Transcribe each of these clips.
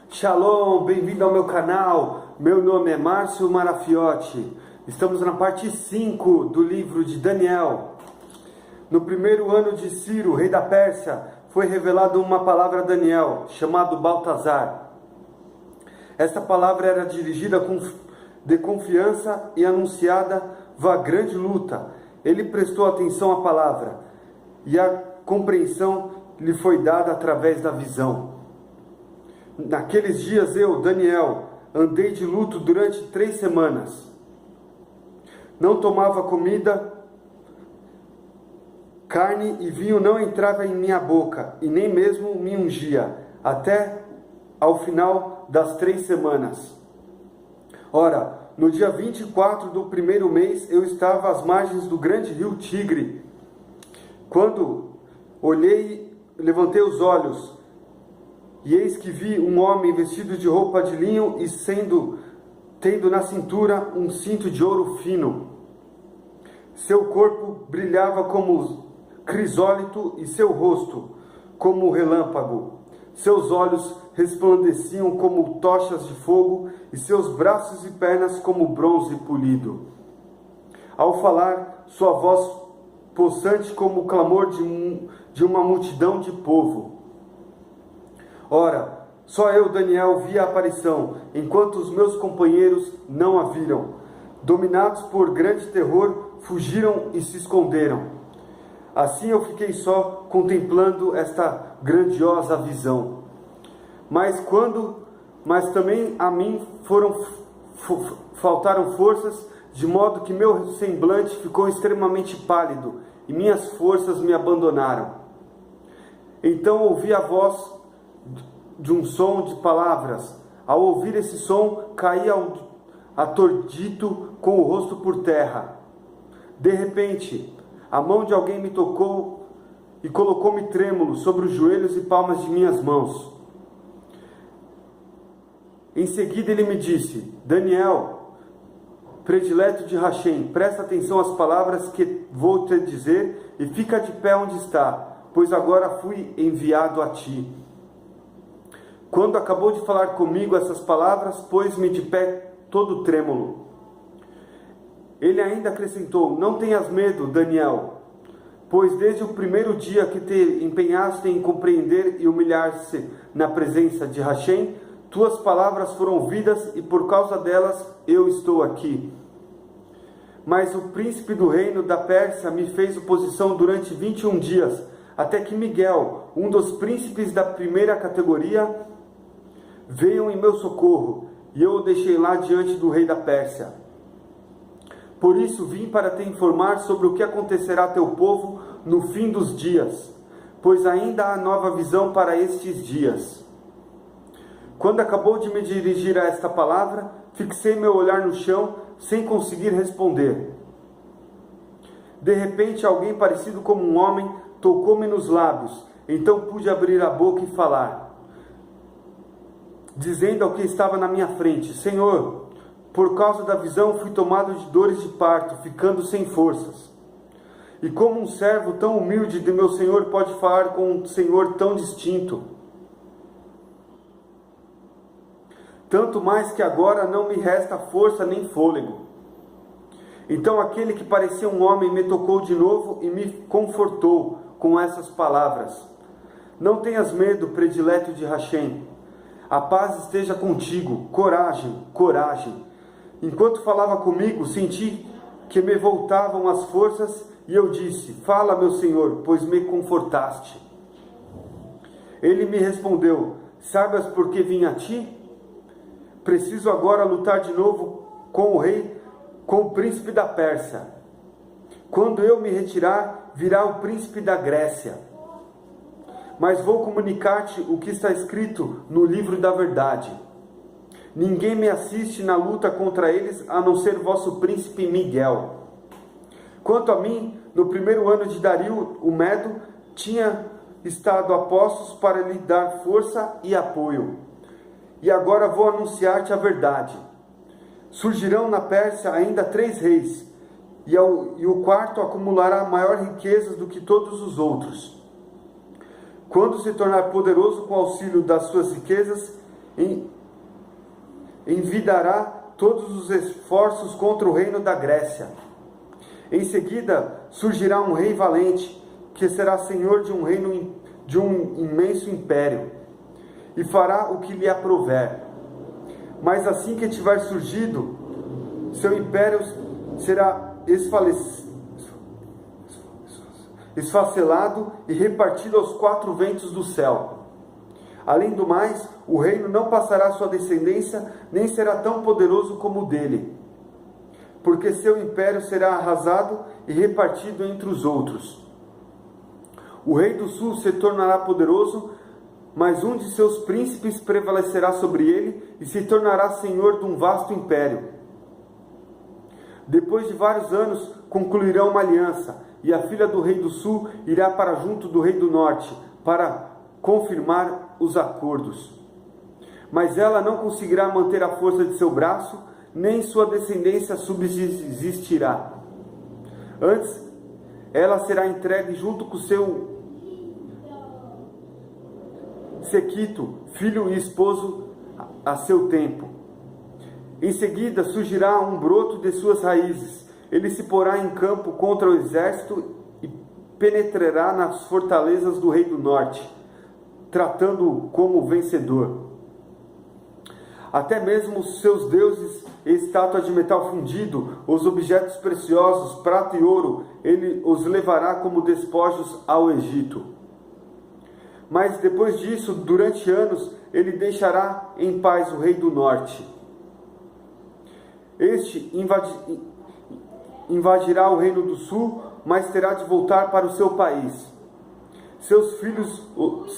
Shalom, bem-vindo ao meu canal. Meu nome é Márcio Marafiotti. Estamos na parte 5 do livro de Daniel. No primeiro ano de Ciro, rei da Pérsia, foi revelada uma palavra a Daniel, chamado Baltazar. Esta palavra era dirigida de confiança e anunciada a grande luta. Ele prestou atenção à palavra e a compreensão lhe foi dada através da visão. Naqueles dias eu, Daniel, andei de luto durante 3 semanas. Não tomava comida, carne e vinho não entrava em minha boca, e nem mesmo me ungia, até ao final das 3 semanas. Ora, no dia 24 do primeiro mês, eu estava às margens do grande rio Tigre. Quando olhei, levantei os olhos, e eis que vi um homem vestido de roupa de linho e tendo na cintura um cinto de ouro fino. Seu corpo brilhava como crisólito e seu rosto como relâmpago. Seus olhos resplandeciam como tochas de fogo e seus braços e pernas como bronze polido. Ao falar, sua voz possante como o clamor de uma multidão de povo. Ora, só eu, Daniel, vi a aparição, enquanto os meus companheiros não a viram. Dominados por grande terror, fugiram e se esconderam. Assim eu fiquei só, contemplando esta grandiosa visão. Mas também a mim faltaram forças, de modo que meu semblante ficou extremamente pálido, e minhas forças me abandonaram. Então ouvi a voz de um som de palavras. Ao ouvir esse som, caí atordito com o rosto por terra. De repente, a mão de alguém me tocou e colocou-me trêmulo sobre os joelhos e palmas de minhas mãos. Em seguida ele me disse: Daniel, predileto de Hashem, presta atenção às palavras que vou te dizer e fica de pé onde está, pois agora fui enviado a ti. Quando acabou de falar comigo essas palavras, pôs-me de pé todo trêmulo. Ele ainda acrescentou: não tenhas medo, Daniel, pois desde o primeiro dia que te empenhaste em compreender e humilhar-se na presença de Hashem, tuas palavras foram ouvidas e por causa delas eu estou aqui. Mas o príncipe do reino da Pérsia me fez oposição durante 21 dias, até que Miguel, um dos príncipes da primeira categoria, veio em meu socorro, e eu o deixei lá diante do rei da Pérsia. Por isso vim para te informar sobre o que acontecerá a teu povo no fim dos dias, pois ainda há nova visão para estes dias. Quando acabou de me dirigir a esta palavra, fixei meu olhar no chão, sem conseguir responder. De repente, alguém parecido como um homem tocou-me nos lábios, então pude abrir a boca e falar, dizendo ao que estava na minha frente: Senhor, por causa da visão fui tomado de dores de parto, ficando sem forças. E como um servo tão humilde de meu Senhor pode falar com um Senhor tão distinto? Tanto mais que agora não me resta força nem fôlego. Então aquele que parecia um homem me tocou de novo e me confortou com essas palavras: não tenhas medo, predileto de Hashem. A paz esteja contigo, coragem, coragem. Enquanto falava comigo, senti que me voltavam as forças e eu disse: fala, meu Senhor, pois me confortaste. Ele me respondeu: sabes por que vim a ti? Preciso agora lutar de novo com o rei, com o príncipe da Pérsia. Quando eu me retirar, virá o príncipe da Grécia. Mas vou comunicar-te o que está escrito no livro da verdade. Ninguém me assiste na luta contra eles, a não ser vosso príncipe Miguel. Quanto a mim, no primeiro ano de Dario, o Medo, tinha estado a postos para lhe dar força e apoio. E agora vou anunciar-te a verdade. Surgirão na Pérsia ainda 3 reis, e o quarto acumulará maior riqueza do que todos os outros. Quando se tornar poderoso com o auxílio das suas riquezas, envidará todos os esforços contra o reino da Grécia. Em seguida surgirá um rei valente, que será senhor de um reino, de um imenso império, e fará o que lhe aprouver. Mas assim que tiver surgido, seu império será esfacelado e repartido aos 4 ventos do céu. Além do mais, o reino não passará à sua descendência, nem será tão poderoso como o dele, porque seu império será arrasado e repartido entre os outros. O rei do sul se tornará poderoso, mas um de seus príncipes prevalecerá sobre ele e se tornará senhor de um vasto império. Depois de vários anos, concluirão uma aliança, e a filha do rei do sul irá para junto do rei do norte, para confirmar os acordos. Mas ela não conseguirá manter a força de seu braço, nem sua descendência subsistirá. Antes, ela será entregue junto com seu séquito, filho e esposo, a seu tempo. Em seguida surgirá um broto de suas raízes. Ele se porá em campo contra o exército e penetrará nas fortalezas do rei do norte, tratando-o como vencedor. Até mesmo os seus deuses e estátuas de metal fundido, os objetos preciosos, prata e ouro, ele os levará como despojos ao Egito. Mas depois disso, durante anos, ele deixará em paz o rei do norte. Este invadirá o reino do sul, mas terá de voltar para o seu país. Seus filhos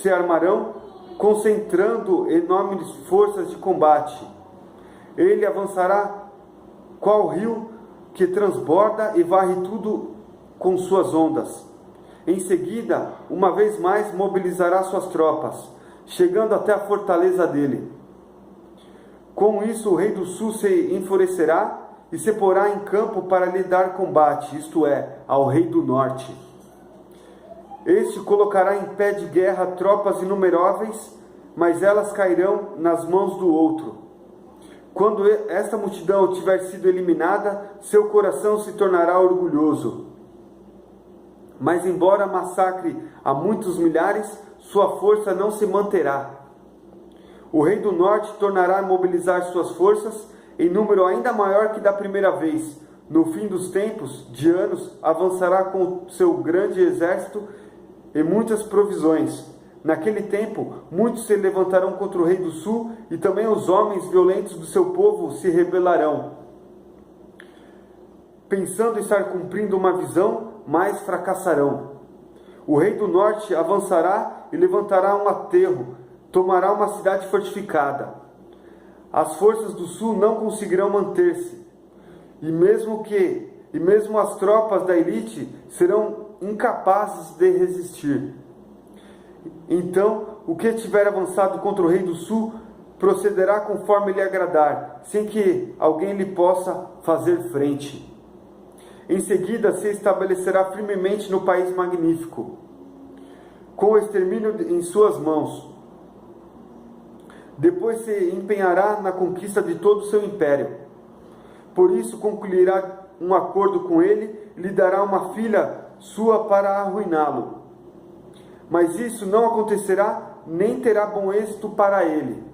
se armarão, concentrando enormes forças de combate. Ele avançará qual rio que transborda e varre tudo com suas ondas. Em seguida, uma vez mais, mobilizará suas tropas, chegando até a fortaleza dele. Com isso, o rei do sul se enfurecerá e se porá em campo para lhe dar combate, isto é, ao rei do norte. Este colocará em pé de guerra tropas inumeráveis, mas elas cairão nas mãos do outro. Quando esta multidão tiver sido eliminada, seu coração se tornará orgulhoso. Mas embora massacre a muitos milhares, sua força não se manterá. O rei do norte tornará a mobilizar suas forças em número ainda maior que da primeira vez. No fim dos tempos, de anos, avançará com seu grande exército e muitas provisões. Naquele tempo, muitos se levantarão contra o rei do sul, e também os homens violentos do seu povo se rebelarão, pensando estar cumprindo uma visão, mas fracassarão. O rei do norte avançará e levantará um aterro, tomará uma cidade fortificada. As forças do sul não conseguirão manter-se, e mesmo as tropas da elite serão incapazes de resistir. Então, o que tiver avançado contra o rei do sul procederá conforme lhe agradar, sem que alguém lhe possa fazer frente. Em seguida, se estabelecerá firmemente no país magnífico, com o extermínio em suas mãos. Depois se empenhará na conquista de todo o seu império. Por isso concluirá um acordo com ele e lhe dará uma filha sua para arruiná-lo. Mas isso não acontecerá, nem terá bom êxito para ele.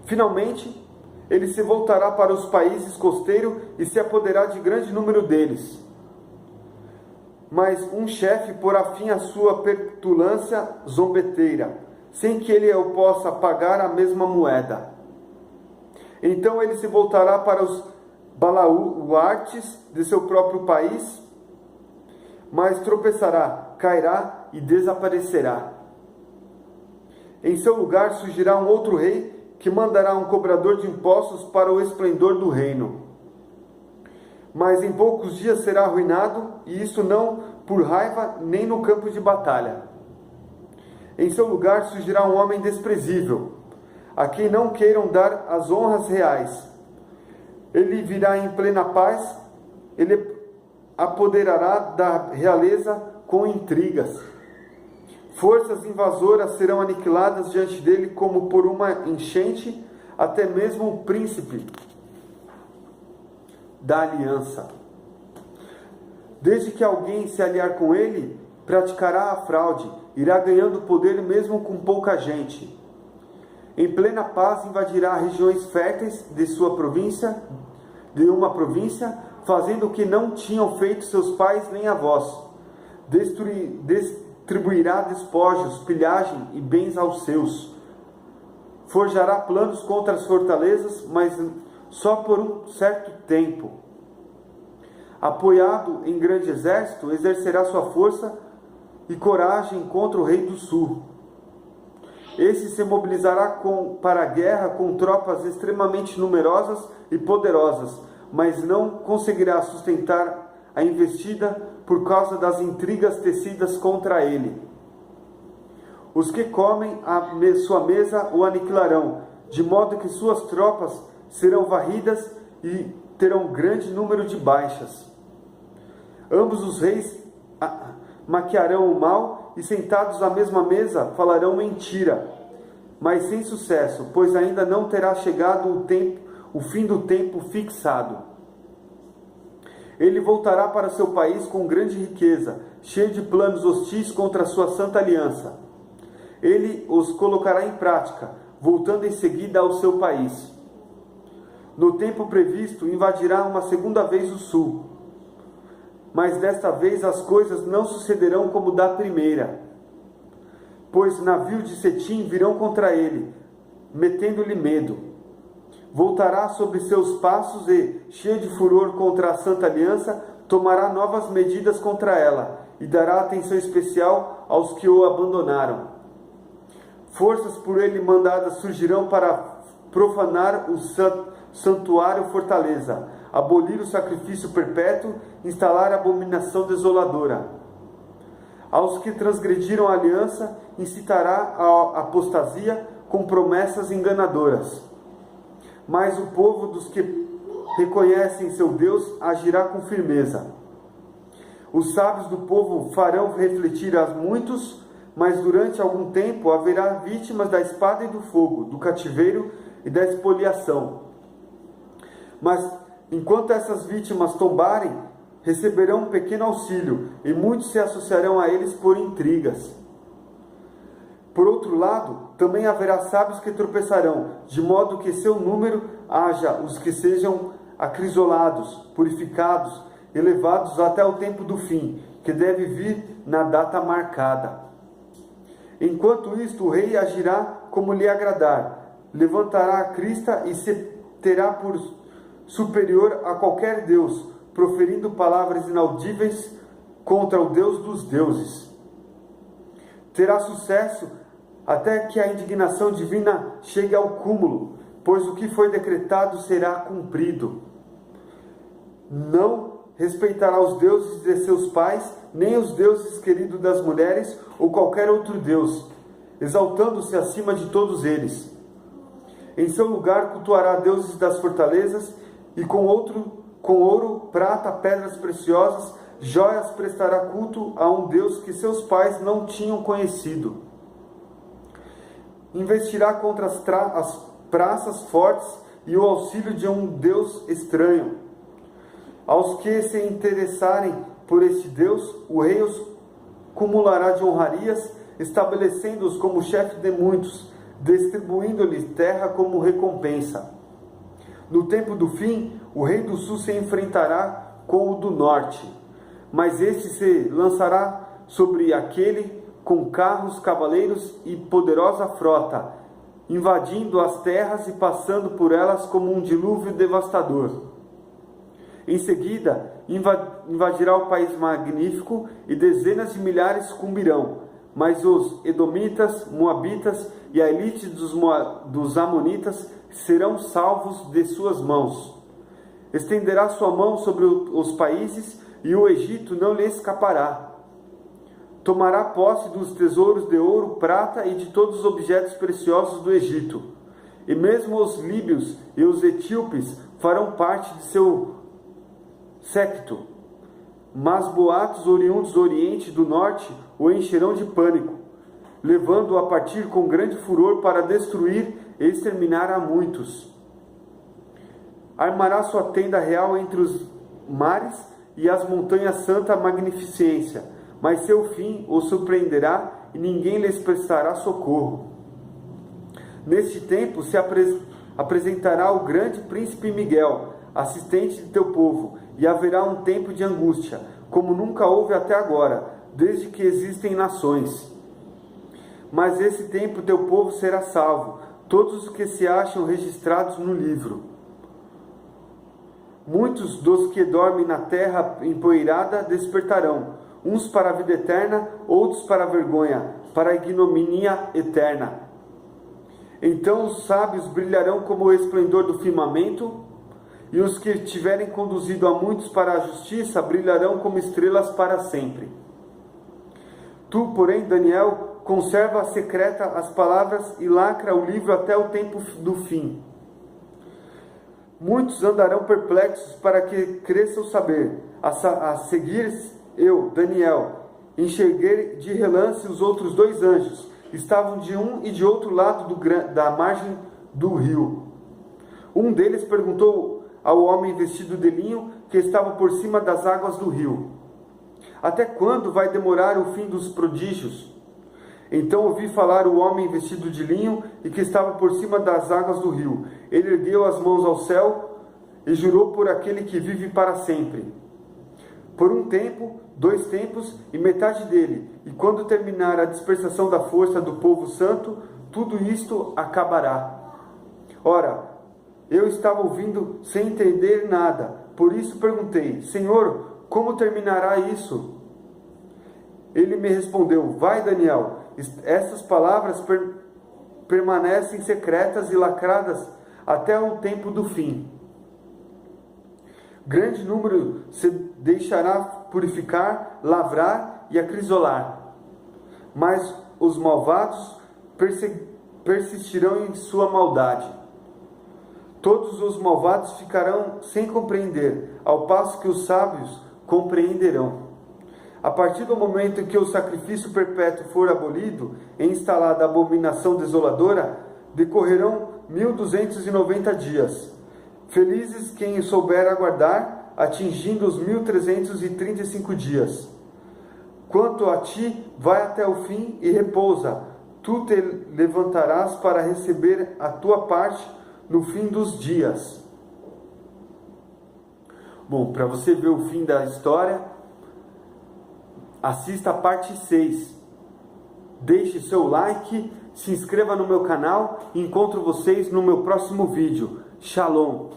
Finalmente, ele se voltará para os países costeiros e se apoderará de grande número deles. Mas um chefe porá fim à sua petulância zombeteira, sem que ele o possa pagar a mesma moeda. Então ele se voltará para os baluartes de seu próprio país, mas tropeçará, cairá e desaparecerá. Em seu lugar surgirá um outro rei, que mandará um cobrador de impostos para o esplendor do reino. Mas em poucos dias será arruinado, e isso não por raiva nem no campo de batalha. Em seu lugar surgirá um homem desprezível, a quem não queiram dar as honras reais. Ele virá em plena paz, ele apoderará da realeza com intrigas. Forças invasoras serão aniquiladas diante dele como por uma enchente, até mesmo o príncipe da aliança. Desde que alguém se aliar com ele, praticará a fraude, irá ganhando poder mesmo com pouca gente. Em plena paz invadirá regiões férteis de uma província, fazendo o que não tinham feito seus pais nem avós. Distribuirá despojos, pilhagem e bens aos seus. Forjará planos contra as fortalezas, mas só por um certo tempo. Apoiado em grande exército, exercerá sua força e coragem contra o rei do sul. Esse se mobilizará para a guerra com tropas extremamente numerosas e poderosas, mas não conseguirá sustentar a investida por causa das intrigas tecidas contra ele. Os que comem a sua mesa o aniquilarão, de modo que suas tropas serão varridas e terão grande número de baixas. Ambos os reis maquiarão o mal e, sentados à mesma mesa, falarão mentira, mas sem sucesso, pois ainda não terá chegado o fim do tempo fixado. Ele voltará para seu país com grande riqueza, cheio de planos hostis contra a sua santa aliança. Ele os colocará em prática, voltando em seguida ao seu país. No tempo previsto, invadirá uma segunda vez o sul. Mas desta vez as coisas não sucederão como da primeira. Pois navios de cetim virão contra ele, metendo-lhe medo. Voltará sobre seus passos e, cheio de furor contra a santa aliança, tomará novas medidas contra ela e dará atenção especial aos que o abandonaram. Forças por ele mandadas surgirão para profanar o santuário fortaleza, abolir o sacrifício perpétuo, instalar a abominação desoladora. Aos que transgrediram a aliança, incitará a apostasia com promessas enganadoras. Mas o povo dos que reconhecem seu Deus agirá com firmeza. Os sábios do povo farão refletir a muitos, mas durante algum tempo haverá vítimas da espada e do fogo, do cativeiro e da expoliação. Mas enquanto essas vítimas tombarem, receberão um pequeno auxílio, e muitos se associarão a eles por intrigas. Por outro lado, também haverá sábios que tropeçarão, de modo que seu número haja os que sejam acrisolados, purificados, elevados até o tempo do fim, que deve vir na data marcada. Enquanto isto, o rei agirá como lhe agradar, levantará a crista e se terá por superior a qualquer deus, proferindo palavras inaudíveis contra o Deus dos deuses. Terá sucesso até que a indignação divina chegue ao cúmulo, pois o que foi decretado será cumprido. Não respeitará os deuses de seus pais, nem os deuses queridos das mulheres, ou qualquer outro deus, exaltando-se acima de todos eles. Em seu lugar cultuará deuses das fortalezas, e com ouro, prata, pedras preciosas, joias prestará culto a um Deus que seus pais não tinham conhecido. Investirá contra as praças fortes e o auxílio de um Deus estranho. Aos que se interessarem por este Deus, o rei os cumulará de honrarias, estabelecendo-os como chefe de muitos, distribuindo-lhes terra como recompensa. No tempo do fim, o rei do sul se enfrentará com o do norte, mas este se lançará sobre aquele com carros, cavaleiros e poderosa frota, invadindo as terras e passando por elas como um dilúvio devastador. Em seguida, invadirá o país magnífico e dezenas de milhares sucumbirão, mas os edomitas, moabitas e a elite dos amonitas serão salvos de suas mãos. Estenderá sua mão sobre os países e o Egito não lhe escapará. Tomará posse dos tesouros de ouro, prata e de todos os objetos preciosos do Egito. E mesmo os líbios e os etíopes farão parte de seu séquito. Mas boatos oriundos do Oriente e do Norte o encherão de pânico. levando-o a partir com grande furor para destruir e exterminar a muitos. Armará sua tenda real entre os mares e as montanhas santa magnificência, mas seu fim o surpreenderá e ninguém lhes prestará socorro. Neste tempo se apresentará o grande príncipe Miguel, assistente de teu povo, e haverá um tempo de angústia, como nunca houve até agora, desde que existem nações. Mas esse tempo teu povo será salvo, todos os que se acham registrados no livro. Muitos dos que dormem na terra empoeirada despertarão, uns para a vida eterna, outros para a vergonha, para a ignomínia eterna. Então os sábios brilharão como o esplendor do firmamento, e os que tiverem conduzido a muitos para a justiça brilharão como estrelas para sempre. Tu, porém, Daniel, conserva secreta as palavras e lacra o livro até o tempo do fim. Muitos andarão perplexos para que cresça o saber. A seguir, eu, Daniel, enxerguei de relance os outros 2 anjos. Estavam de um e de outro lado da margem do rio. Um deles perguntou ao homem vestido de linho que estava por cima das águas do rio: até quando vai demorar o fim dos prodígios? Então ouvi falar o homem vestido de linho e que estava por cima das águas do rio. Ele ergueu as mãos ao céu e jurou por aquele que vive para sempre. Por um tempo, 2 tempos e metade dele, e quando terminar a dispersação da força do povo santo, tudo isto acabará. Ora, eu estava ouvindo sem entender nada, por isso perguntei: Senhor, como terminará isso? Ele me respondeu: vai, Daniel, essas palavras permanecem secretas e lacradas até o tempo do fim. Grande número se deixará purificar, lavrar e acrisolar, mas os malvados persistirão em sua maldade. Todos os malvados ficarão sem compreender, ao passo que os sábios compreenderão. A partir do momento em que o sacrifício perpétuo for abolido e instalada a abominação desoladora, decorrerão 1290 dias. Felizes quem souber aguardar, atingindo os 1335 dias. Quanto a ti, vai até o fim e repousa. Tu te levantarás para receber a tua parte no fim dos dias. Bom, para você ver o fim da história, assista a parte 6. Deixe seu like, se inscreva no meu canal e encontro vocês no meu próximo vídeo. Shalom!